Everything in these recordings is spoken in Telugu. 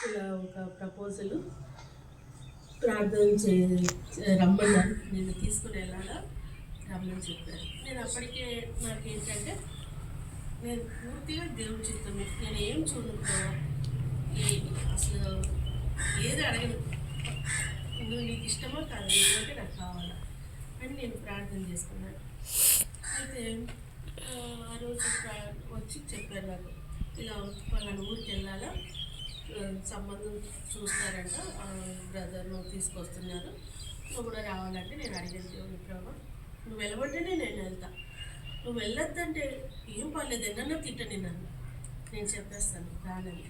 ఇలా ఒక ప్రపోజల్ ప్రార్థన రమ్మన్నారు. నేను తీసుకుని వెళ్ళాలా రమ్మని చెప్పారు. నేను అప్పటికే నాకేంటంటే నేను పూర్తిగా దేవుడి చిత్తమే, నేను ఏం చూడకపోవా, అసలు ఏది అడగను, నువ్వు నీకు ఇష్టమా కాదు, ఎందుకంటే నాకు కావాలా అని నేను ప్రార్థన చేసుకున్నాను. అయితే ఆ రోజు వచ్చి చెప్పారు నాకు, ఇలా వాళ్ళని ఊరికి వెళ్ళాలా, సంబంధం చూస్తారంట, బ్రదర్ను తీసుకొస్తున్నారు, నువ్వు కూడా రావాలంటే నేను అడిగాను దేవుని ప్రభావ, నువ్వు వెళ్ళబట్టే నేను వెళ్తా, నువ్వు వెళ్ళొద్దంటే ఏం పర్లేదు, ఎన్నన్నా తిట్టని నన్ను, నేను చెప్పేస్తాను రానని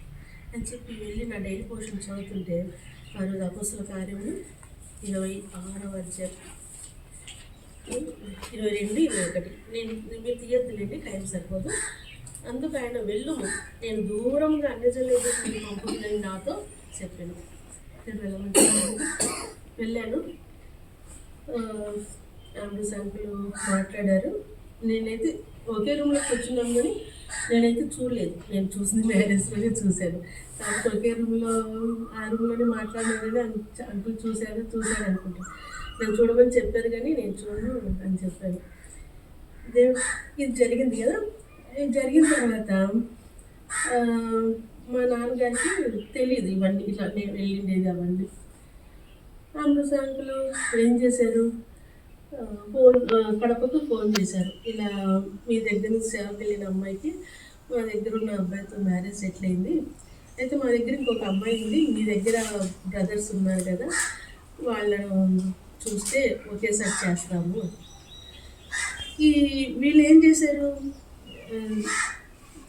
అని చెప్పి వెళ్ళి నా డైలీ పోషన్ చదువుతుంటే ఆ రోజు అపోస్తల కార్యములు 26వ అధ్యాయం 22, 21 నేను మీరు తీయద్దులేండి, టైం సరిపోదు. అందుకు ఆయన వెళ్ళుము, నేను దూరంగా అన్యజనులకు పంపుతుందని నాతో చెప్పాను. నేను వెళ్ళాను. సంఖ్యలు మాట్లాడారు. నేనైతే ఒకే రూమ్లో కూర్చున్నాను, కానీ నేనైతే చూడలేదు. నేను చూసిన మ్యారేజ్లోనే చూశాను, కాబట్టి ఒకే రూమ్లో ఆ రూమ్లోనే మాట్లాడినానని అంకుల్ చూశారు అనుకుంటాను. నేను చూడమని చెప్పారు, కానీ నేను చూడను అని చెప్పాను. దేవుడు ఇది జరిగింది కదా. ఇది జరిగిన తర్వాత మా నాన్నగారికి తెలియదు ఇవన్నీ, ఇట్లా నేను వెళ్ళిండేది అవన్నీ. సంఖ్యలు ఏం చేశారు, కడపకు ఫోన్ చేశారు, ఇలా మీ దగ్గర నుంచి సేవకి వెళ్ళిన అమ్మాయికి మా దగ్గర ఉన్న అబ్బాయితో మ్యారేజ్ సెటిల్ అయింది, అయితే మా దగ్గర ఇంకొక అమ్మాయి ఉంది, మీ దగ్గర బ్రదర్స్ ఉన్నారు కదా, వాళ్ళను చూస్తే ఒకేసారి చేస్తాము. వీళ్ళు ఏం చేశారు,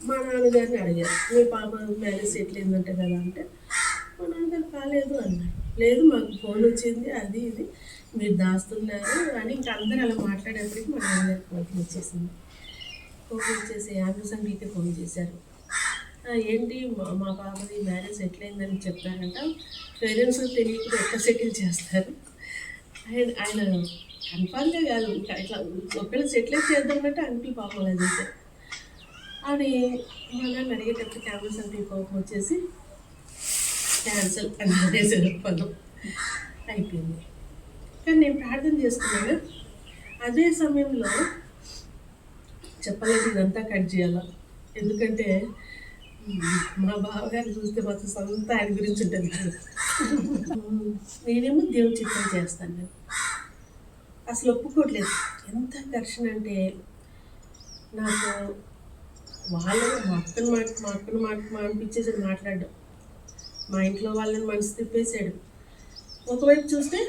మా నాన్నగారిని అడిగారు, మీ పాప మ్యారేజ్ సెటిల్ అయిందంట కదా అంటే, మా నాన్నగారు కాలేదు అన్నారు. లేదు, మాకు ఫోన్ వచ్చింది, అది ఇది మీరు దాస్తున్నారు అని ఇంకా అందరూ అలా మాట్లాడేప్పటికి మా నాన్నగారికి ఫోన్ వచ్చేసింది. ఫోన్ వచ్చేసి సంఖ్యకి ఫోన్ చేశారు. ఏంటి మా పాపది మ్యారేజ్ సెటిల్ అయిందని చెప్పారంట, పేరెంట్స్ తెలియకుండా ఎట్లా సెటిల్ చేస్తారు, ఆయన కన్ఫామ్గా కాదు, ఇట్లా ఒకవేళ సెటిల్ చేద్దామంటే అంకుల్ పాపం అలా చేశారు అని మా నాన్న అడిగేటప్పుడు సంఖ్యకి కోపం వచ్చేసి క్యాన్సల్ అని చేశారు, పదం అయిపోయింది. కానీ నేను ప్రార్థన చేసుకున్నాను. అదే సమయంలో చెప్పాలంటే ఇదంతా కట్ చేయాల, ఎందుకంటే మా బావగారు చూస్తే మాత్రం సొంత ఆయన గురించి ఉంటుంది. నేనేమో దేవుని చిత్తం చేస్తాను, నేను అసలు ఒప్పుకోవట్లేదు. ఎంత ఘర్షణ అంటే నాకు వాళ్ళు మా అక్కను మానిపించేసాడు మాట్లాడడం, మా ఇంట్లో వాళ్ళని మనసు తిప్పేసాడు. ఒకవైపు చూస్తే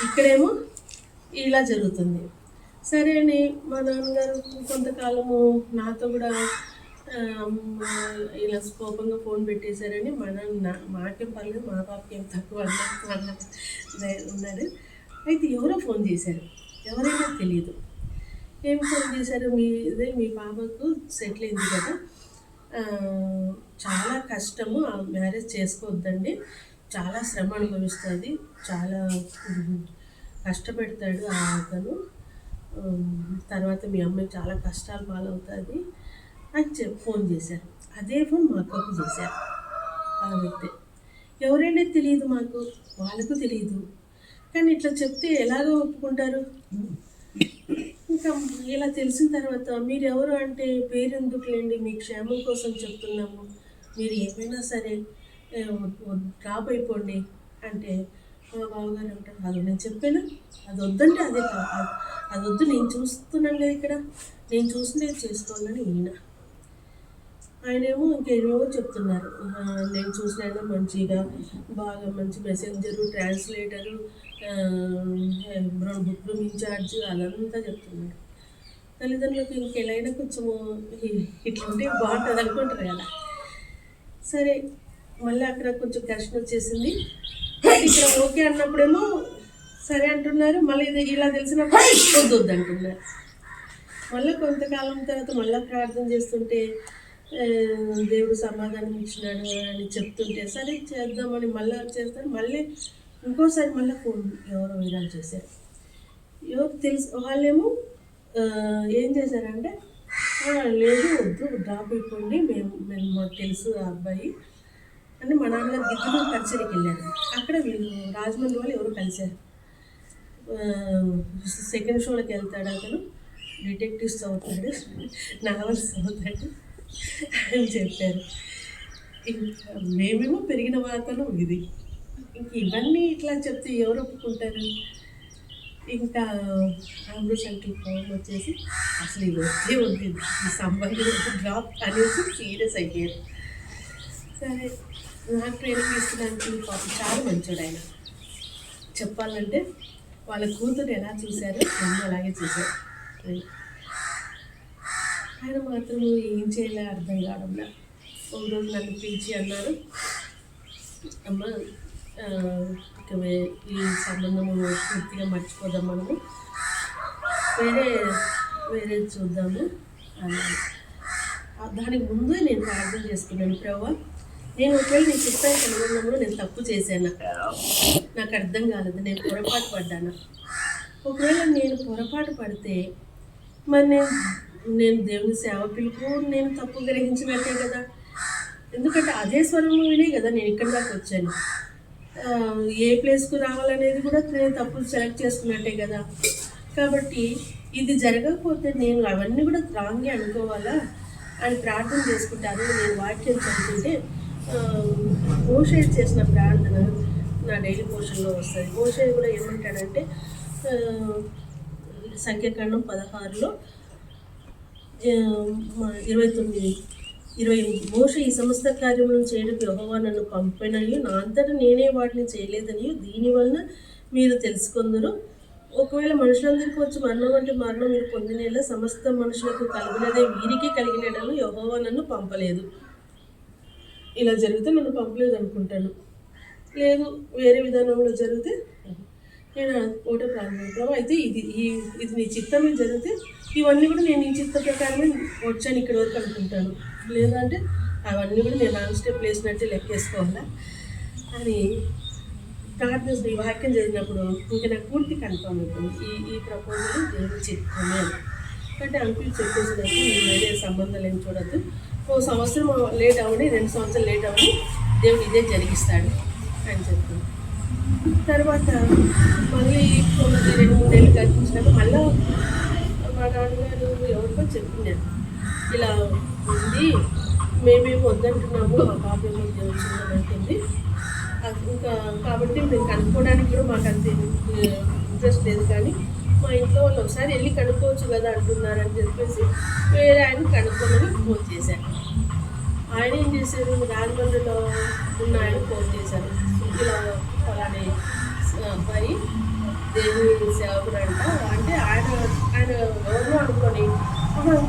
ఇక్కడేమో ఇలా జరుగుతుంది. సరే అని మా నాన్నగారు కొంతకాలము నాతో కూడా ఇలా కోపంగా ఫోన్ పెట్టేశారని మా నాన్న, మాకేం పర్లేదు, మా పాపకి ఏం తక్కువ ఉన్నారు. అయితే ఎవరో ఫోన్ చేశారు, ఎవరైనా తెలియదు. ఏం ఫోన్ చేశారు, మీ పాపకు సెటిల్ అయింది కదా, చాలా కష్టము, ఆ మ్యారేజ్ చేసుకోవద్దండి, చాలా శ్రమ అనుభవిస్తుంది, చాలా కష్టపెడతాడు అతను, తర్వాత మీ అమ్మాయి చాలా కష్టాలు పాలవుతుంది అని ఫోన్ చేశారు. అదే ఫోన్ మా అక్కకు చేశారు. ఆ వ్యక్తి ఎవరైనా తెలియదు, మాకు వాళ్ళకు తెలియదు, కానీ ఇట్లా చెప్తే ఎలాగో ఒప్పుకుంటారు. ఇంకా ఇలా తెలిసిన తర్వాత మీరు ఎవరు అంటే, పేరెందుకులేండి, మీ క్షేమం కోసం చెప్తున్నాము, మీరు ఏమైనా సరే డ్రాప్ అయిపోండి అంటే, మా బావగారు అంటారు, అది నేను చెప్పాను, అది వద్దంటే అదే కాదు, అది వద్దు, నేను చూస్తున్నాను కదా ఇక్కడ, నేను చూసినది చేసుకోవాలని ఆయనేమో ఇంకేమో చెప్తున్నారు. నేను చూసినా మంచిగా బాగా మంచి మెసెంజరు, ట్రాన్స్లేటరు, బుక్ ఇన్ఛార్జ్ అదంతా చెప్తున్నారు. తల్లిదండ్రులకు ఇంకెలాగైనా కొంచెము ఇట్లా ఉంటే బాగుంటుంది అనుకుంటారు కదా. సరే, మళ్ళీ అక్కడ కొంచెం ఘర్షణ వచ్చేసింది. ఇక్కడ ఓకే అన్నప్పుడేమో సరే అంటున్నారు, మళ్ళీ ఇది ఇలా తెలిసినప్పుడు వద్దు అంటున్నారు. మళ్ళీ కొంతకాలం తర్వాత మళ్ళీ ప్రార్థన చేస్తుంటే దేవుడు సమాధానం ఇచ్చినాడు అని చెప్తుంటే సరే చేద్దామని మళ్ళీ చేస్తారు. మళ్ళీ ఇంకోసారి మళ్ళీ ఫోన్ ఎవరో విధాలు చేశారు. ఎవరు తెలుసు, వాళ్ళేమో ఏం చేశారంటే, లేదు వద్దు డ్రాప్ అయిపోండి, మేము మాకు తెలుసు ఆ అబ్బాయి అంటే మా నాన్నగారు గిద్దలూరు పరిచయకి వెళ్ళారు. అక్కడ వీళ్ళు రాజమండ్రి వాళ్ళు ఎవరో కలిశారు. సెకండ్ షోలోకి వెళ్తాడు అతను, డిటెక్టివ్స్ చదువుతాడు, నావల్స్ చదువుతాడు అని చెప్పారు. ఇంకా మేమేమో పెరిగిన వాతావరణం ఇది. ఇంక ఇవన్నీ ఇట్లా చెప్తే ఎవరు ఒప్పుకుంటారు? ఇంకా అమృత్ అంకుల్ కోపం వచ్చేసి అసలు ఇది వద్దే ఉంది, ఈ సంబంధం డ్రాప్ అనేసి సీరియస్ అయిపోయారు. సరే, నాకు ట్రైనింగ్ ఇస్తున్నానికి పాపం చాలా మంచోడు ఆయన. చెప్పాలంటే వాళ్ళ కూతురు ఎలా చూశారో నన్ను అలాగే చూశారు. ఆయన మాత్రం ఏం చేయాలో అర్థం కావడంలా ఒక రోజు నన్ను పిలిచి అన్నారు, అమ్మ ఇక ఈ సంబంధము పూర్తిగా మర్చిపోదాం, మనము వేరే చూద్దాము అన్నాను. దానికి ముందే నేను ప్రార్థన చేసుకున్నాను, ప్రభువా నేను ఒకవేళ నీ చిత్తాన్ని కనుగొన్నప్పుడు నేను తప్పు చేశాను, నాకు అర్థం కాలేదు, నేను పొరపాటు పడ్డాను. ఒకవేళ నేను పొరపాటు పడితే మరి నేను దేవుని సేవకులకు నేను తప్పు గ్రహించినట్టే కదా. ఎందుకంటే అదే స్వరము వినే కదా నేను ఇక్కడి దాకా వచ్చాను. ఏ ప్లేస్కు రావాలనేది కూడా నేను తప్పులు సెలెక్ట్ చేసుకున్నట్టే కదా. కాబట్టి ఇది జరగకపోతే నేను అవన్నీ కూడా రాంగే అనుకోవాలా అని ప్రార్థన చేసుకుంటాను. నేను వాక్యం చదువుతుంటే మోషే చేసిన ప్రార్థన నా డైలీ పోషన్లో వస్తుంది. మోషే కూడా ఏమంటాడంటే సంఖ్యాకాండం 16లో 29 మోషే ఈ సమస్త కార్యములను చేయడానికి యెహోవా నన్ను పంపినయు, నా అంతటా నేనే వాటిని చేయలేదని దీనివలన మీరు తెలుసుకుందరు. ఒకవేళ మనుషులందరికీ వచ్చి మరణం అంటే మరణం మీరు పొందినేలా సమస్త మనుషులకు కలిగినదే వీరికి కలిగినట్లు యెహోవా నన్ను పంపలేదు. ఇలా జరిగితే నన్ను పంపలేదు అనుకుంటాను, లేదు వేరే విధానంలో జరిగితే నేను ఒకటే ప్రారంభం అయితే ఇది నీ చిత్తమే జరిగితే ఇవన్నీ కూడా నేను నీ చిత్త ప్రకారమే వచ్చాను ఇక్కడి వరకు అనుకుంటాను, లేదంటే అవన్నీ కూడా నేను రాంగ్ స్టెప్ వేసినట్టే లెక్కేసుకోవాలా అని ప్రార్థన ఈ వాక్యం జరిగినప్పుడు ఇంకా నాకు పూర్తి కన్ఫర్మ్ అవుతుంది. ఈ ప్రపోజల్ దేవుడి చిత్తమే అని. అంటే అంకుల్ చెప్పేసినప్పుడు నేను వేరే సంబంధాలు ఏం చూడద్దు, ఓ సంవత్సరం లేట్ అవ్వని 2 సంవత్సరాలు లేట్ అవ్వని దేవుడు ఇదే జరిగిస్తాడు అని చెప్తుంది. తర్వాత మళ్ళీ 2-3 నెలలు కల్పించినాక మళ్ళీ మా నాన్నగారు ఎవరికో చెప్పినారు, ఇలా ఉంది, మేమేమో వద్దంటున్నాము, మా పాప ఏమో దేవుడు ఇంకా కాబట్టి మేము కనుక్కోవడానికి కూడా మాకు అంత ఇంట్రెస్ట్ లేదు, కానీ మా ఇంట్లో వాళ్ళు ఒకసారి వెళ్ళి కనుక్కోవచ్చు కదా అంటున్నారని చెప్పేసి వేరే ఆయన కనుక్కోమని ఫోన్ చేశారు. ఆయన ఏం చేశారు, రాజమండ్రిలో ఉన్న ఆయన ఫోన్ చేశారు, ఇలా అలానే అబ్బాయి దేవుని సేవకుడు అంట అంటే ఆయన ఎవరు అనుకొని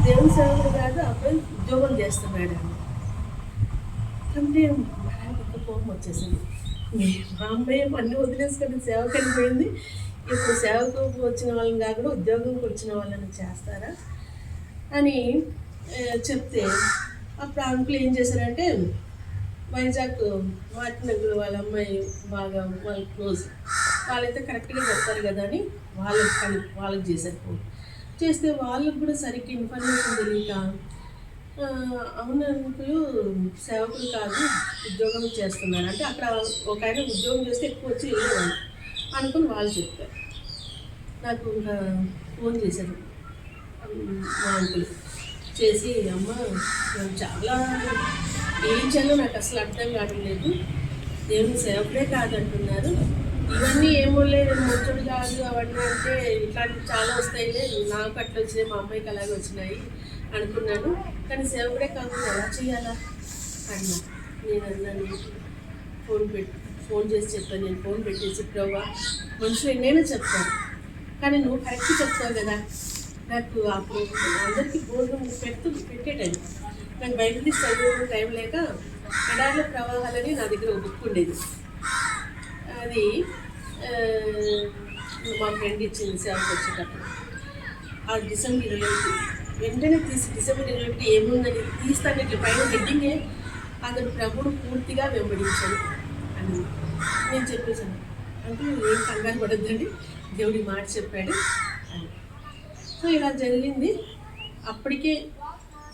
దేవుని సేవకుడు కాదు, అబ్బాయి ఉద్యోగం చేస్తున్నాడు అని అంటే ఇంకా కోపం వచ్చేసింది. మా అమ్మాయి అన్నీ వదిలేసుకొని సేవకు వెళ్ళిపోయింది, ఇప్పుడు సేవకు వచ్చిన వాళ్ళని కాకుండా ఉద్యోగంకి వచ్చిన వాళ్ళని చేస్తారా అని చెప్తే అప్పుడు అంకుల్ ఏం చేశారంటే వైజాగ్ మార్టినగర్ వాళ్ళ అమ్మాయి బాగా వాళ్ళ క్లోజ్, వాళ్ళైతే కరెక్ట్గా చెప్తారు కదా అని వాళ్ళకి చేశారు ఫోన్ చేస్తే వాళ్ళకి కూడా సరిగ్గా ఇన్ఫర్మేషన్ తెలియక అవును అంకులు సేవకులు కాదు ఉద్యోగం చేస్తున్నారు అంటే అక్కడ ఒక ఆయన ఉద్యోగం చేస్తే ఎక్కువ వచ్చి వెళ్ళేవాళ్ళు అనుకుని వాళ్ళు చెప్పారు. నాకు ఇంకా ఫోన్ చేశారు మా అంకుల్ చేసి, అమ్మ నేను చాలా ఏం చేయాలో నాకు అసలు అర్థం కావడం లేదు, దేవుని సేవకుడే కాదంటున్నారు, ఇవన్నీ ఏమో లేదు మొచ్చడు కాదు అవన్నీ అంటే ఇట్లాంటివి చాలా వస్తాయిలే, నాకు అట్లా వచ్చినాయి మా అమ్మాయికి అలాగే వచ్చినాయి అనుకున్నాను, కానీ సేవకుడే కాకుండా ఎలా చేయాలా అన్నా. నేను అన్నాను ఫోన్ చేసి చెప్పాను, నేను ఫోన్ పెట్టేసి ప్రభా మనుషులు ఎన్నైనా చెప్తాను కానీ నువ్వు కరెక్ట్ చెప్తావు కదా, నాకు అప్పుడు అందరికీ భోజనం పెట్టే టైం నాకు బయట తీసి చదివే టైం లేక ఎడార్ల ప్రవాహాలని నా దగ్గర ఒక బుక్ ఉండేది, అది మా ఫ్రెండ్ ఇచ్చింది సేవకు వచ్చేటప్పుడు. ఆ డిసెంబర్ 21 వెంటనే తీసి డిసెంబర్ 21 ఏముందని తీస్తాను ఇట్లా పైన హెడ్డింగే అతను ప్రభువును పూర్తిగా వెంబడించాడు అని నేను చెప్పేశాను. అంటే ఏం కంగారు పడద్దండి, దేవుడి మాట చెప్పాడు అని. సో ఇలా జరిగింది. అప్పటికే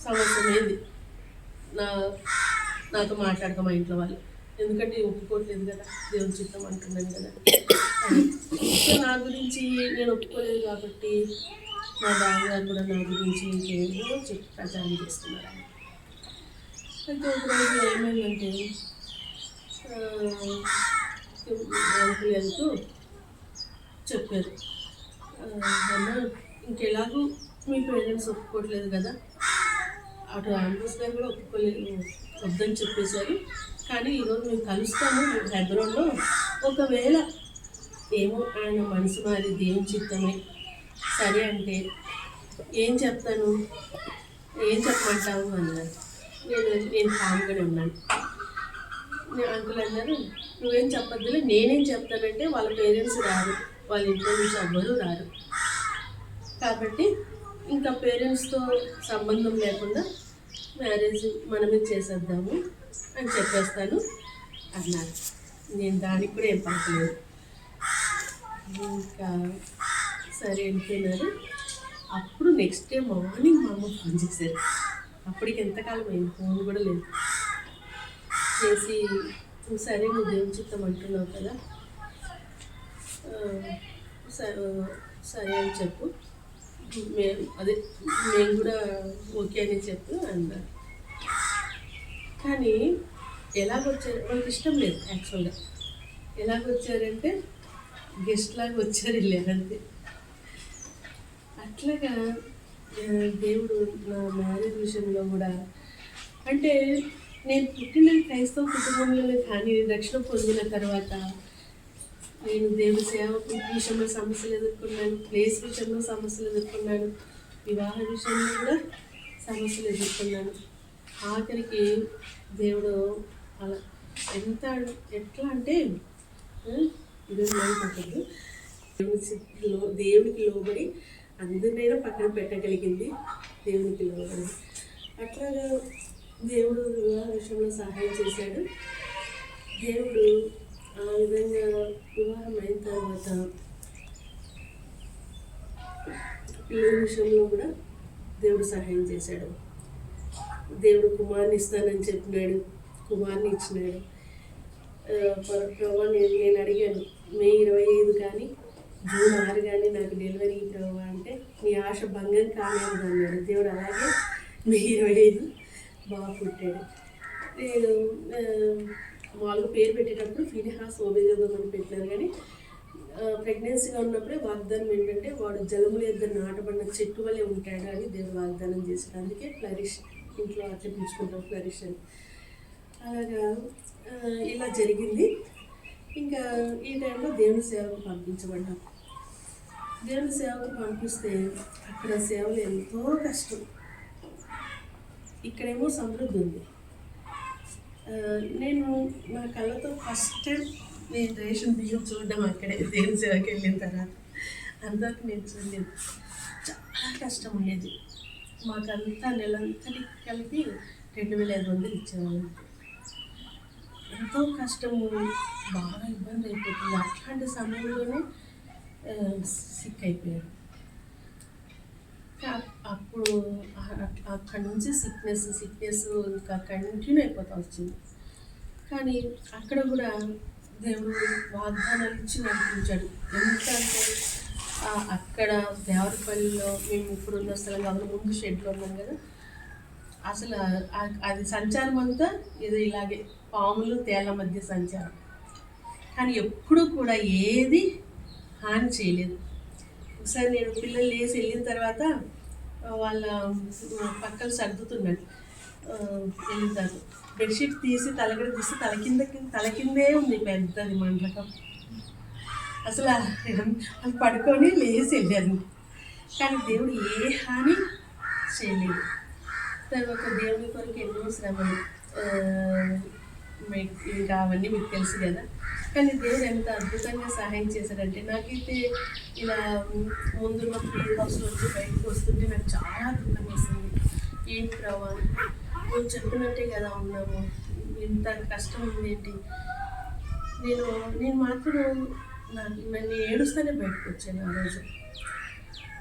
సంవత్సరం అయింది నాతో మాట్లాడక మా ఇంట్లో వాళ్ళు. ఎందుకంటే ఒప్పుకోవట్లేదు కదా, దేవుని చిత్తం అంటున్నాను కదా. సో నా గురించి నేను ఒప్పుకోలేదు కాబట్టి మా బావగారు కూడా నా గురించి ఇంకేమో చెప్పి ప్రచారం చేస్తున్నారు. అయితే ఒకరోజు ఏమైందంటే అంకుల్ వెళ్తూ చెప్పారు, అమ్మ ఇంకెలాగూ మీ పేరెంట్స్ ఒప్పుకోవట్లేదు కదా, అటు ఆండ్రూస్ గారు కూడా ఒప్పుకోలేదు, వద్దని చెప్పేశారు, కానీ ఈరోజు మేము కలుస్తాము హైదరాబాద్లో, ఒకవేళ ఏమో ఆయన మనసు మారి దేవుని చిత్తమే సరే అంటే ఏం చెప్తాను, ఏం చెప్పమంటావు అన్నారు. నేను కామ్గానే ఉన్నాను. అంకుల్ అన్నారు, నువ్వేం చెప్పొద్దులే, నేనేం చెప్తానంటే వాళ్ళ పేరెంట్స్ రారు, వాళ్ళ ఇంట్లో నుంచి ఎవ్వరూ రారు, కాబట్టి ఇంకా పేరెంట్స్తో సంబంధం లేకుండా మ్యారేజ్ మనమే చేసేద్దాము అని చెప్పేస్తాను అన్నారు. నేను దానికి కూడా ఏం పలకలేదు. ఇంకా సరే వెళ్ళిపోయినారు. అప్పుడు నెక్స్ట్ డే మార్నింగ్ మా అమ్మ ఫోన్ చేశారు. అప్పటికి ఎంతకాలం అయింది, ఫోన్ కూడా లేదు. చేసి సరే నువ్వు దేవుని చిత్తం అంటున్నావు కదా, సరే అని చెప్పు, మేము కూడా ఓకే అని చెప్పు అన్నారు. కానీ ఎలాగొచ్చారు, వాళ్ళకి ఇష్టం లేదు యాక్చువల్గా. ఎలాగొచ్చారంటే గెస్ట్ లాగా వచ్చారు లేదంతే. అట్లాగా దేవుడు నా మ్యారేజ్ విషయంలో కూడా, అంటే నేను పుట్టిన క్రైస్తవ కుటుంబంలో కానీ రక్షణ పొందిన తర్వాత నేను దేవుడి సేవ విషయంలో సమస్యలు ఎదుర్కొన్నాను, ప్లేస్ విషయంలో సమస్యలు ఎదుర్కొన్నాను, వివాహ విషయంలో కూడా సమస్యలు ఎదుర్కొన్నాను. ఆఖరికి దేవుడు అలా ఎట్లా అంటే దేవునికి లోబడి అందరినైనా పక్కన పెట్టగలిగింది, దేవునికి లోబడి. అట్లాగా దేవుడు వివాహ విషయంలో సహాయం చేశాడు. దేవుడు ఆ విధంగా వివాహం అయిన తర్వాత పిల్లల విషయంలో కూడా దేవుడు సహాయం చేశాడు. దేవుడు కుమార్ని ఇస్తానని చెప్పినాడు, కుమార్ని ఇచ్చినాడు. ప్రభావ నేను అడిగాను, మే 25 కానీ జూన్ 6 కానీ నాకు డెలివరీ ప్రభావ అంటే నీ ఆశ భంగం కాలేదు అన్నాడు దేవుడు. అలాగే మే 25 బాగా పుట్టాడు. నేను మామూలుగా పేరు పెట్టేటప్పుడు ఫినిహాస్ ఓబేదెదోమ్ అని పెట్టినాను, కానీ ప్రెగ్నెన్సీగా ఉన్నప్పుడే వాగ్దానం ఏంటంటే వాడు జలముల యొద్ద నాటబడిన చెట్టు వల్లే ఉంటాడు అని దేవుడు వాగ్దానం చేశాడు. అందుకే ఫ్లరిష్ ఇంట్లో అట్లా పిలుచుకుంటాం, ఫ్లరిష్ అని. అలాగా ఇలా జరిగింది. ఇంకా ఈ టైంలో దేవుని సేవకు పంపించబడ్డాం. దేవుని సేవకు పంపిస్తే అక్కడ సేవలు ఎంతో కష్టం, ఇక్కడేమో సమృద్ధి ఉంది. నేను నా కళ్ళతో ఫస్ట్ టైం నేను రేషన్ బియ్యం చూడడం అక్కడే దేవుని సేవకి వెళ్ళిన తర్వాత. అందరికి నేను చూడలేదు, చాలా కష్టం ఉండేది. మాకంతా నెలంతటి కలిపి 2500 ఇచ్చేవాళ్ళు. ఎంతో కష్టము, బాగా ఇబ్బంది అయిపోతుంది. అట్లాంటి సమయంలోనే సిక్ అయిపోయాడు. అప్పుడు అక్కడి నుంచి సిక్నెస్ ఇంకా కంటిన్యూ అయిపోతూ వచ్చింది. కానీ అక్కడ కూడా దేవుడు వాగ్దానాలు ఇచ్చి నడిపించాడు. ఎంత అంటే అక్కడ దేవరపల్లిలో మేము ఇప్పుడున్న స్థలం కావాలి, ముందు షెడ్లో ఉన్నాం కదా, అసలు అది సంచారం అంతా ఇది ఇలాగే పాములు తేళ్ల మధ్య సంచారం. కానీ ఎప్పుడూ కూడా ఏది హాని చేయలేదు. ఒకసారి నేను పిల్లలు లేసి వెళ్ళిన తర్వాత వాళ్ళ పక్కలు సర్దుతున్నాడు, వెళ్ళిన తర్వాత బెడ్షీట్ తీసి తలగడ తీసి తల కిందే ఉంది పెద్దది మండకం. అసలు అది పడుకొని లేచి వెళ్ళారు. కానీ దేవుడు ఏ హాని చేయలేదు. తర్వాత దేవుని కొరకు ఎన్నో శ్రమలు, ఇంకా అవన్నీ మీకు తెలుసు కదా. కానీ దేవుడు ఎంత అద్భుతంగా సహాయం చేశాడంటే, నాకైతే ఇలా ముందున్న ఫ్రీ హౌస్ నుంచి బయటకు వస్తుంటే నాకు చాలా దుఃఖం వేసింది. ఏంటి ప్రభావ, నువ్వు చెప్పినట్టే కదా ఉన్నాము, ఇంత కష్టం ఉంది ఏంటి. నేను మాత్రం నన్ను ఏడుస్తూనే బయటకు వచ్చాను ఆ రోజు.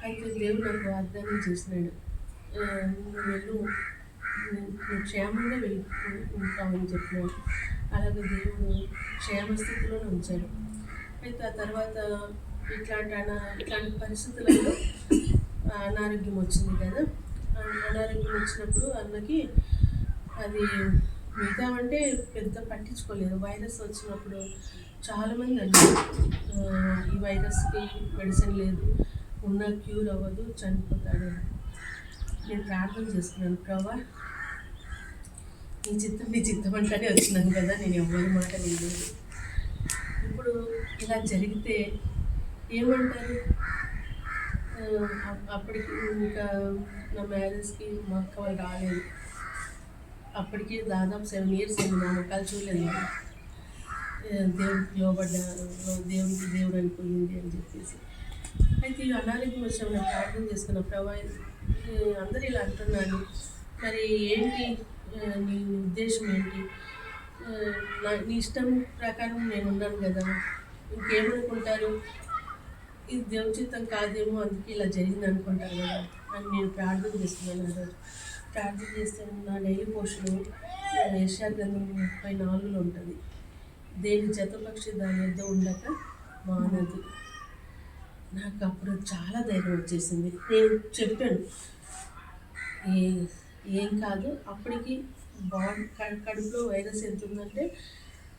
అయితే దేవుడు నాకు వాగ్దానం చేసినాడు, నువ్వు క్షేమంగా ఉంటామని చెప్పినాడు. అలాగే దేవుడు క్షేమస్థితిలోనే ఉంచాడు. అయితే ఆ తర్వాత ఇట్లాంటి పరిస్థితులలో అనారోగ్యం వచ్చింది కదా. అనారోగ్యం వచ్చినప్పుడు అన్నకి అది మిగతా అంటే పెద్ద పట్టించుకోలేదు. వైరస్ వచ్చినప్పుడు చాలామంది అన్నారు ఈ వైరస్కి మెడిసిన్ లేదు, ఉన్న క్యూర్ అవ్వదు, చనిపోతాడు. నేను ప్రార్థన చేసుకున్నాను, ప్రభా నీ చిత్తం అంటేనే వచ్చినాను కదా, నేను ఎవరి మాట వినలేదు. ఇప్పుడు ఇలా జరిగితే ఏమంటారు? అప్పటికి ఇంకా నా మ్యారేజ్కి మా అక్క వాళ్ళు రాలేదు. అప్పటికి దాదాపు 7 years అయింది నా మొక్కలు చూడలేదు. దేవుడికి లోబడ్డ, దేవుడు అయిపోయింది అని చెప్పేసి. అయితే ఈ అనారోగ్యం వచ్చినప్పుడు ప్రార్థన చేసుకున్న ప్రభా అందరూ ఇలా అంటున్నాను, మరి ఏంటి నీ ఉద్దేశం ఏంటి? నీ ఇష్టం ప్రకారం నేను ఉన్నాను కదా, ఇంకేమనుకుంటారు? ఇది దేవుచిత్తం కాదేమో, అందుకే ఇలా జరిగింది అనుకుంటారు కదా అని నేను ప్రార్థన చేస్తున్నాను. ఆ రోజు ప్రార్థన చేస్తే నా డైలీ పోషన్ యెషయా గ్రంథం 34లో ఉంటుంది. దేని జతపక్షి దాని వద్ద ఉండక మానదు. నాకు అప్పుడు చాలా ధైర్యం వచ్చేసింది. నేను చెప్పాను ఏం కాదు. అప్పటికి కడుపులో వైరస్ ఎంత ఉందంటే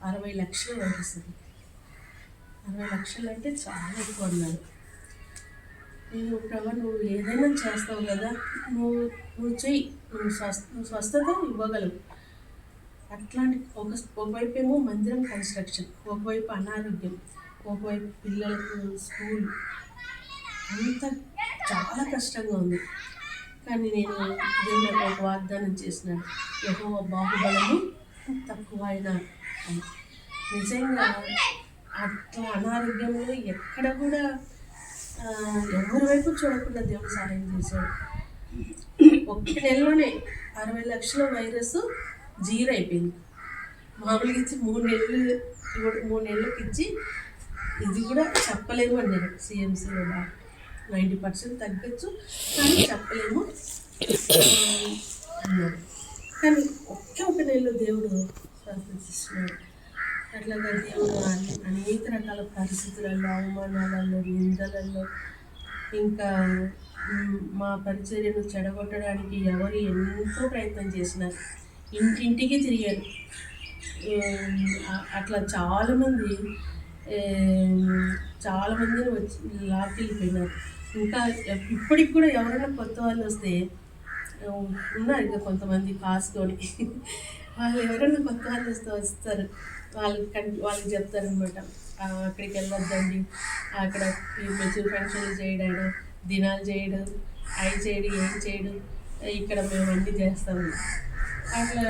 60 లక్షల వైరస్ ఉంది. 60 లక్షలు అంటే చాలా ఎక్కువ అన్నారు. నేను ప్రభా నువ్వు ఏదైనా చేస్తావు కదా, నువ్వు చెయ్యి, నువ్వు స్వస్థత ఇవ్వగలవు. అట్లాంటి ఒకవైపు ఏమో మందిరం కన్స్ట్రక్షన్, ఒకవైపు అనారోగ్యం, ఒకవైపు పిల్లలకు స్కూల్, అంత చాలా కష్టంగా ఉంది. కానీ నేను దేవుడు ఒక వాగ్దానం చేసినాడు, యెహోవా బాహుబలము తక్కువ అయినా అని. నిజంగా అట్లా అనారోగ్యంలో ఎక్కడ కూడా ఎవరి వైపు చూడకుండా దేవుడు సహాయం చేశాడు. 1 నెలలోనే 60 లక్షల వైరస్ జీరో అయిపోయింది. మామూలుగా ఇచ్చి 3 నెలలకు ఇచ్చి ఇది కూడా చెప్పలేము అన్నారు సిఎంసీలో. 90% తగ్గచ్చు కానీ చెప్పలేము అన్నారు. కానీ ఒక నెలలో దేవుడు స్వస్థతిస్తున్నాడు. అట్లాగా దేవుడు అనేక రకాల పరిస్థితులలో, అవమానాలలో, నిందలలో, ఇంకా మా పరిచర్యను చెడగొట్టడానికి ఎవరు ఎంతో ప్రయత్నం చేసినారు. ఇంటింటికి తిరిగారు. అట్లా చాలామందిని వచ్చి లాక్కెళ్ళిపోయినారు. ఇంకా ఇప్పటికి కూడా ఎవరైనా కొత్త వాళ్ళు వస్తే ఉన్నారు ఇంకా కొంతమంది కాసుకొని, వాళ్ళు ఎవరైనా కొత్త వాళ్ళు వస్తారు, వాళ్ళకి చెప్తారనమాట, అక్కడికి వెళ్ళొద్దండి, అక్కడ మెచ్యూర్ ఫంక్షన్లు చేయడాడు, దినాలు చేయడు, అవి చేయడు, ఏం చేయడు, ఇక్కడ మేము అన్నీ చేస్తాము. అట్లా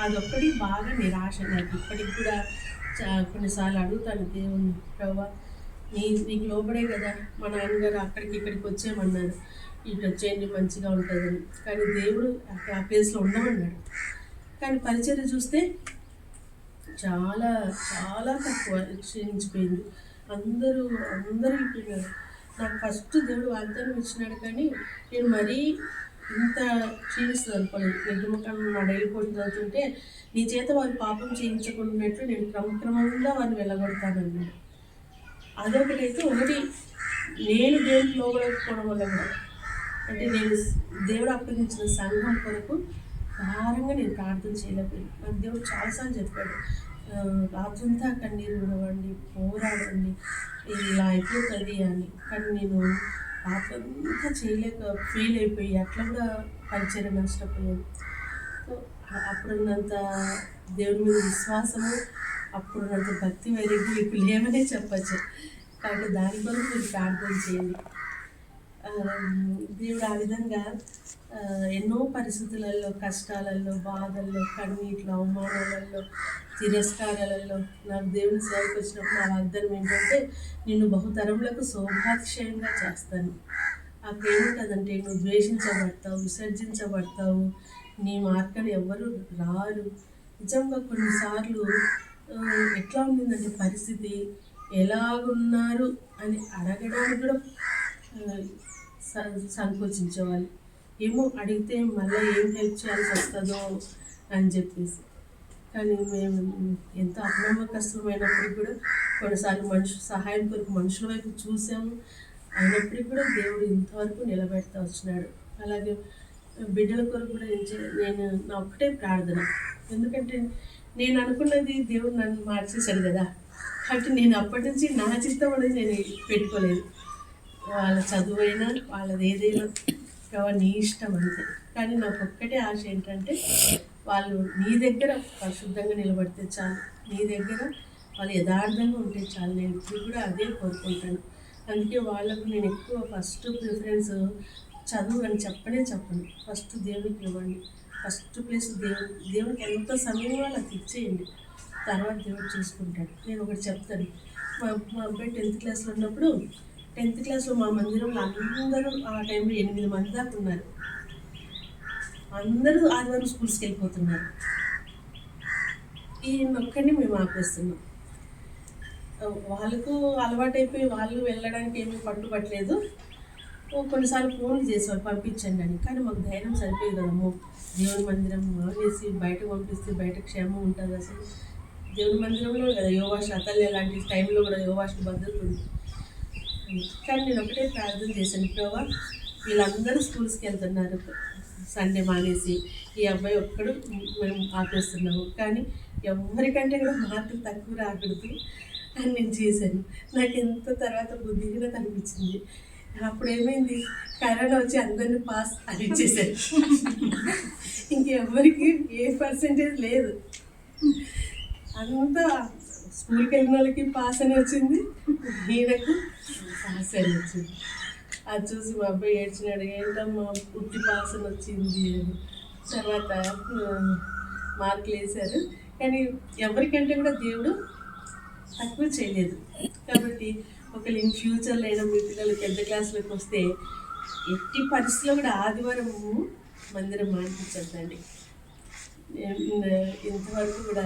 అదొక్కటి బాగా నిరాశ నాకు. ఇప్పటికి కూడా కొన్నిసార్లు అడుగుతాను దేవుని, ప్రభా నీకు లోబడే కదా మా నాన్నగారు అక్కడికి ఇక్కడికి వచ్చేయమన్నారు, ఇటు వచ్చేయండి మంచిగా ఉంటుందని. కానీ దేవుడు ఆ ప్లేస్లో ఉండమన్నాడు. కానీ పరిచర్య చూస్తే చాలా చాలా తక్కువ క్షీణించిపోయింది. అందరూ వెళ్ళిపోయినారు. నాకు ఫస్ట్ దేవుడు వాగ్దానం ఇచ్చినాడు, కానీ నేను మరీ ఇంత క్షీణిస్తుంది అనుకోలేదు. నిర్గమకాండం నా డైలీ పోటీ చదువుతుంటే, నీ చేత వారు పాపం చేయించకున్నట్లు నేను క్రమక్రమంగా వారిని వెళ్ళగొడతానన్నాడు. అదొకటైతే నేను దేవుడికి లోబడకపోవడం వల్ల కూడా, అంటే నేను దేవుడు అప్పగించిన సంఘం కొరకు భారంగా నేను ప్రార్థన చేయలేకపోయాను. నాకు దేవుడు చాలాసార్లు చెప్పాడు, రాత్రంతా కన్నీరు విడవండి, పోరాడండి, ఇలా అయిపోతుంది అని. కానీ నేను రాత్రంతా ఫెయిల్ అయిపోయి అట్లా కూడా పరిచయం నష్టపోయాను. సో అప్పుడున్నంత దేవుడి మీద విశ్వాసము, అప్పుడున్నంత భక్తి వైరాగ్యం ఇప్పుడు లేవనే చెప్పచ్చు. కాబట్టి దాని కొరకు మీరు ప్రార్థన చేయండి. దేవుడు ఆ విధంగా ఎన్నో పరిస్థితులలో, కష్టాలలో, బాధల్లో, కన్నీటిలో, అవమానాలలో, తిరస్కారాలలో నాకు దేవుని సేవకు వచ్చినప్పుడు నా వాగ్దానం ఏంటంటే, నిన్ను బహుతరములకు శోభాతిశయంగా చేస్తాను. అక్కడ ఏముంటుందంటే, నువ్వు ద్వేషించబడతావు, విసర్జించబడతావు, నీ మార్గాన్ని ఎవ్వరు రారు. నిజంగా కొన్నిసార్లు ఎట్లా ఉండిందంటే పరిస్థితి, ఎలాగున్నారు అని అడగడానికి కూడా సంకోచించేవాళ్ళు. ఏమో అడిగితే మళ్ళీ ఏం హెల్ప్ చేయాల్సి వస్తుందో అని చెప్పేసి. కానీ మేము ఎంత అపనమ్మకస్తుమైనప్పటికీ కూడా కొన్నిసార్లు సహాయం కొరకు మనుషుల వైపు చూసాము. అయినప్పటికీ కూడా దేవుడు ఇంతవరకు నిలబెడతా వచ్చినాడు. అలాగే బిడ్డల కొరకు కూడా నేను నా ఒక్కటే ప్రార్థన. ఎందుకంటే నేను అనుకున్నది దేవుడు నన్ను మార్చేశాడు కదా. కాబట్టి నేను అప్పటి నుంచి నా చిత్తం అనేది నేను పెట్టుకోలేదు. వాళ్ళ చదువైనా వాళ్ళది ఏదైనా కాబట్టి నీ ఇష్టం అంతే. కానీ నాకు ఒక్కటే ఆశ ఏంటంటే వాళ్ళు నీ దగ్గర పరిశుద్ధంగా నిలబడితే చాలు, నీ దగ్గర వాళ్ళు యథార్థంగా ఉంటే చాలు. నేను ఇప్పుడు కూడా అదే కోరుకుంటాను. అందుకే వాళ్ళకు నేను ఎక్కువ ఫస్ట్ ప్రిఫరెన్స్ చదువు అని చెప్పను. ఫస్ట్ దేవునికి ఇవ్వండి. ఫస్ట్ ప్లేస్ దేవునికి ఎంత సమయం వాళ్ళకి ఇచ్చేయండి. తర్వాత దేవుడు చూసుకుంటాడు. నేను ఒకటి చెప్తాను. మా అబ్బాయి 10th క్లాస్లో ఉన్నప్పుడు 10th క్లాస్లో మా మందిరంలో అందరూ ఆ టైంలో 8 మంది దాకా ఉన్నారు. అందరూ ఆదివారం స్కూల్స్కి వెళ్ళిపోతున్నారు. ఈ ఒక్కడిని మేము ఆపేస్తున్నాం. వాళ్ళకు అలవాటైపోయి వాళ్ళు వెళ్ళడానికి ఏమీ పట్టుబట్టలేదు. కొన్నిసార్లు ఫోన్లు చేసేవాళ్ళు పంపించండి అని. కానీ మాకు ధైర్యం సరిపోయేది కదమ్మో. దేవుని మందిరం మానేసి బయటకు పంపిస్తే బయట క్షేమం ఉంటుంది. అసలు దేవుని మందిరంలో కదా యోవాష్ అతల్య లాంటి టైంలో కూడా యోవాష్కి భద్రత ఉంది. కానీ నేను ఒకటే ప్రార్థన చేశాను, ప్రభా వీళ్ళందరూ స్కూల్స్కి వెళ్తున్నారు సండే మానేసి, ఈ అబ్బాయి ఒక్కడు మేము ఆపేస్తున్నాము. కానీ ఎవరికంటే కూడా మార్కులు తక్కువ రాకూడదు అని నేను చేశాను. నాకు ఎంత తర్వాత బుద్ధిగా కనిపించింది. అప్పుడు ఏమైంది, కరోనా వచ్చి అందరినీ పాస్ అని ఇచ్చేసారు. ఇంకెవరికి ఏ పర్సెంటేజ్ లేదు. అంతా స్కూల్కి వెళ్ళిన వాళ్ళకి పాస్ అని వచ్చింది, ఈయనకు పాస్ అని వచ్చింది. అది చూసి మా అబ్బాయి ఏడ్చినాడు, ఏంటమ్మా ఉత్తి పాస్ అని వచ్చింది అని. తర్వాత మార్కులు వేశారు. కానీ ఎవరికంటే కూడా దేవుడు తక్కువ చేయలేదు. కాబట్టి ఒకళ్ళు ఇన్ ఫ్యూచర్లో అయినా మీ పిల్లలు పెద్ద క్లాసులోకి వస్తే ఎట్టి పరిస్థితిలో కూడా ఆదివారం మందిరం మానిపించద్దండి. ఇంతవరకు కూడా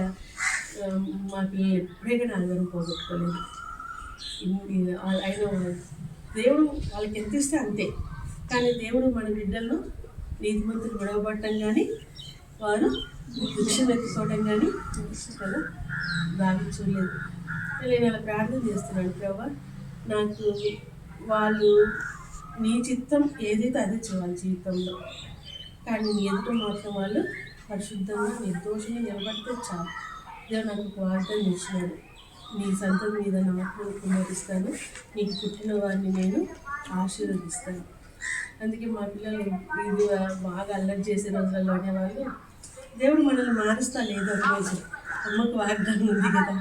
మా పిల్లలు ఎప్పుడే కానీ ఆదివారం పోగొట్టుకోలేదు. అయినా దేవుడు వాళ్ళకి ఎంత ఇస్తే అంతే. కానీ దేవుడు మన బిడ్డలను నీతిమంతులు విడవబట్టం కానీ వారు భిక్షను ఎత్తుకోవడం కానీ కదా దాన్ని చూడలేదు. నేను అలా ప్రార్థన చేస్తున్నాను, ప్రభా నాకు వాళ్ళు నీ చిత్తం ఏదైతే అదే చేయాలి జీవితంలో. కానీ నీ ఎదుట మాత్రం వాళ్ళు పరిశుద్ధంగా నిర్దోషంగా నిలబడితే చాలు. దేవుడు నాకు ఒక వాగ్దానం ఇచ్చినాడు, నీ సంతతి మీద నా ఆత్మను కుమ్మరిస్తాను, నీకు పుట్టిన వారిని నేను ఆశీర్వదిస్తాను. అందుకే మా పిల్లలు ఇది బాగా అల్లరి చేసే రోజులలో అనేవాళ్ళు, దేవుడు మనల్ని మారుస్తా లేదు ఒక రోజు, అమ్మకు వాగ్దానం ఉంది కదా.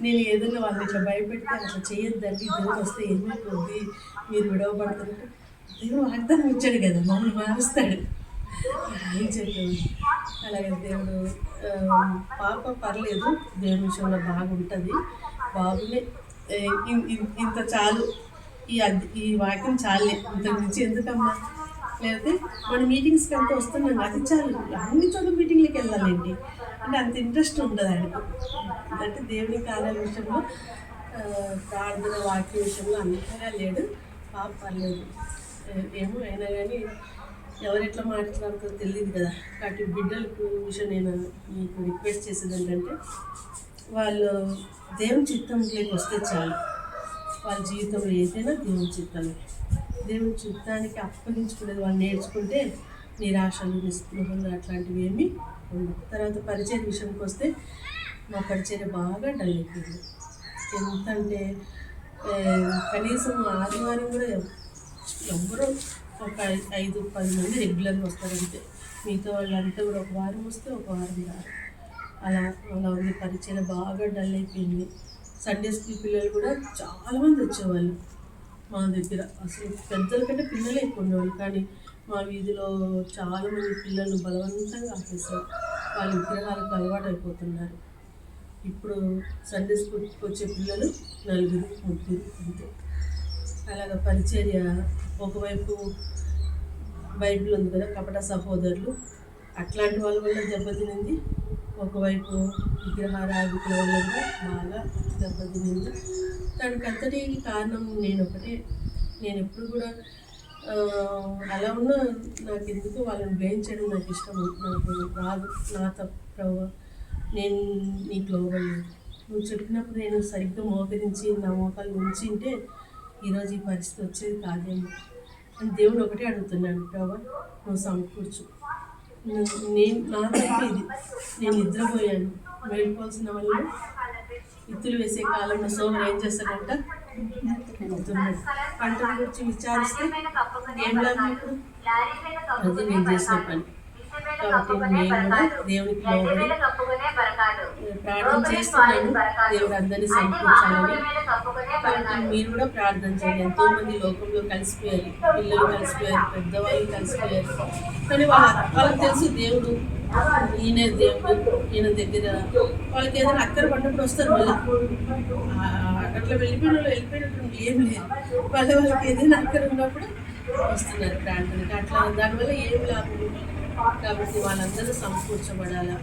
నేను ఏదైనా వాళ్ళని ఇట్లా భయపెడితే అట్లా చేయొద్దండి, దేవుడు వస్తే ఏమైపోద్ది, మీరు విడవబడతారంటే దేవుడు వాగ్దానం ఇచ్చాడు కదా, మమ్మల్ని మారుస్తాడు ఏం చెప్పాడు. అలాగే దేవుడు పాప పర్లేదు, దేవుని విషయంలో బాగుంటుంది, బాబునే ఇంత చాలు, ఈ వాక్యం చాలే, ఇంతకు మించి ఎందుకమ్మా, లేకపోతే మన మీటింగ్స్కి అంతా వస్తున్నాం అది చాలు, అన్ని చోట్ల మీటింగ్లకి వెళ్ళాలండి అంటే అంత ఇంట్రెస్ట్ ఉండదు ఆయనకు. అంటే దేవుని కార్యాల విషయంలో ప్రార్థన వాక్య విషయంలో అంతగా లేడు. పాప పర్లేదు, ఏమో అయినా కానీ ఎవరెట్లా మాట్లాడుతారో తెలియదు కదా. కాబట్టి బిడ్డలకు విషయం నేను మీకు రిక్వెస్ట్ చేసేది ఏంటంటే, వాళ్ళు దేవుని చిత్తంలోకి వస్తే చాలు. వాళ్ళ జీవితంలో ఏదైనా దేవుని చిత్తమే. దేవుని చిత్తానికి అప్పగించుకునేది వాళ్ళు నేర్చుకుంటే నిరాశలు నిస్పృహలు అట్లాంటివి ఏమీ ఉండవు. తర్వాత పరిచయ విషయానికి వస్తే మా పరిచయం బాగా డల్ అయిపోయింది. ఎంత అంటే కనీసం ఆదివారం కూడా ఎవరో ఒక 5-10 మంది రెగ్యులర్గా వస్తారంటే, మిగతా వాళ్ళంతా కూడా ఒక వారం వస్తే ఒక వారం రారు. అలా ఉంది. పరిచయం బాగా డల్ అయిపోయింది. సండే స్కూల్ పిల్లలు కూడా చాలామంది వచ్చేవాళ్ళు మా దగ్గర. అసలు పెద్దల కంటే పిల్లలే ఎక్కువ ఉండేవాళ్ళు. కానీ మా వీధిలో చాలామంది పిల్లలు బలవంతంగా ఆపేశారు. వాళ్ళ విగ్రహాలకు అలవాటు అయిపోతున్నారు. ఇప్పుడు సండే స్కూల్కి వచ్చే పిల్లలు 4-3 అంతే. అలాగ పరిచర్య ఒకవైపు బైబిల్ ఉంది కదా, కపట సహోదరులు అట్లాంటి వాళ్ళ వల్ల దెబ్బతినింది, ఒకవైపు విగ్రహారాధికుల వల్ల కూడా బాగా దెబ్బతినింది. దానికి అంతటికి కారణం నేను ఎప్పుడు కూడా అలా ఉన్న నాకు ఎందుకు వాళ్ళని బ్లేమ్ చేయడం నాకు ఇష్టం, నాకు రాదు, నా తప్పు నేను నీకు లోబడలేదు. నువ్వు చెప్పినప్పుడు నేను సరిగ్గా మోకరించి నా మోకాలు ఉంచింటే ఈరోజు ఈ పరిస్థితి వచ్చేది కాదేమో అని దేవుడు ఒకటే అడుగుతున్నాను. ప్రభా, నువ్వు సమకూర్చు. నేను నా తప్పు ఇది. నేను నిద్రపోయాను. మేలుకోవాల్సిన వాళ్ళు ఇత్తులు వేసే కాలంలో సోమరు ఏం చేస్తాడంట? పంటల గురించి విచారిస్తే ఏం లాభం ఇప్పుడు? అది నేను చేసిన పని. కాబట్టి నేను కూడా దేవునికి లోబడి ప్రార్థన చేస్తున్నాను. దేవుడు అందరినీ సమకూర్చాలని. కాబట్టి మీరు కూడా ప్రార్థన చేయండి. ఎంతోమంది లోకంలో కలిసిపోయారు, పిల్లలు కలిసిపోయారు, పెద్దవాళ్ళు కలిసిపోయారు. కానీ వాళ్ళకి తెలుసు దేవుడు ఈయనే దేవుడు, ఈయన దగ్గర వాళ్ళకి ఏదైనా అక్కర పడినప్పుడు వస్తారు. మళ్ళీ అట్లా వెళ్ళిపోయినట్టు ఏం లేదు. వాళ్ళకి ఏదైనా అక్కర ఉన్నప్పుడు వస్తున్నారు ప్రార్థనకి. అట్లా దానివల్ల ఏం లాభం? కాబట్టి వాళ్ళందరూ సమకూర్చబడాలా.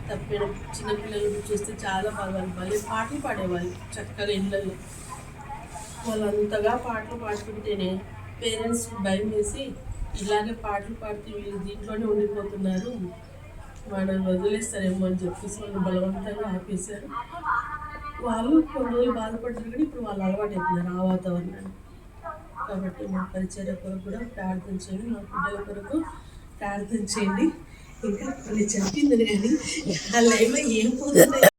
తప్పిన చిన్నపిల్లలు చూస్తే చాలా బాగా భలే పాటలు పాడేవాళ్ళు చక్కగా ఇళ్ళల్లో. వాళ్ళంతగా పాటలు పాడుతుంటేనే పేరెంట్స్ భయం వేసి ఇలాగే పాటలు పాడుతూ వీళ్ళు దీంట్లోనే ఉండిపోతున్నారు, వాళ్ళని వదిలేస్తారేమో అని చెప్పేసి వాళ్ళు బలవంతంగా ఆపేశారు. వాళ్ళు కొన్ని రోజులు బాధపడ్డారు, కానీ ఇప్పుడు వాళ్ళు అలవాటు అయిపోయినారు ఆ వాతావరణాన్ని. కాబట్టి మా పరిచర్య కొరకు కూడా ప్రార్థన చేయండి, మా బిడ్డల కొరకు ప్రార్థన చేయండి. ఇంకా కొన్ని చెప్పింది కానీ ఆ లైవ్లో ఏం పోతుంది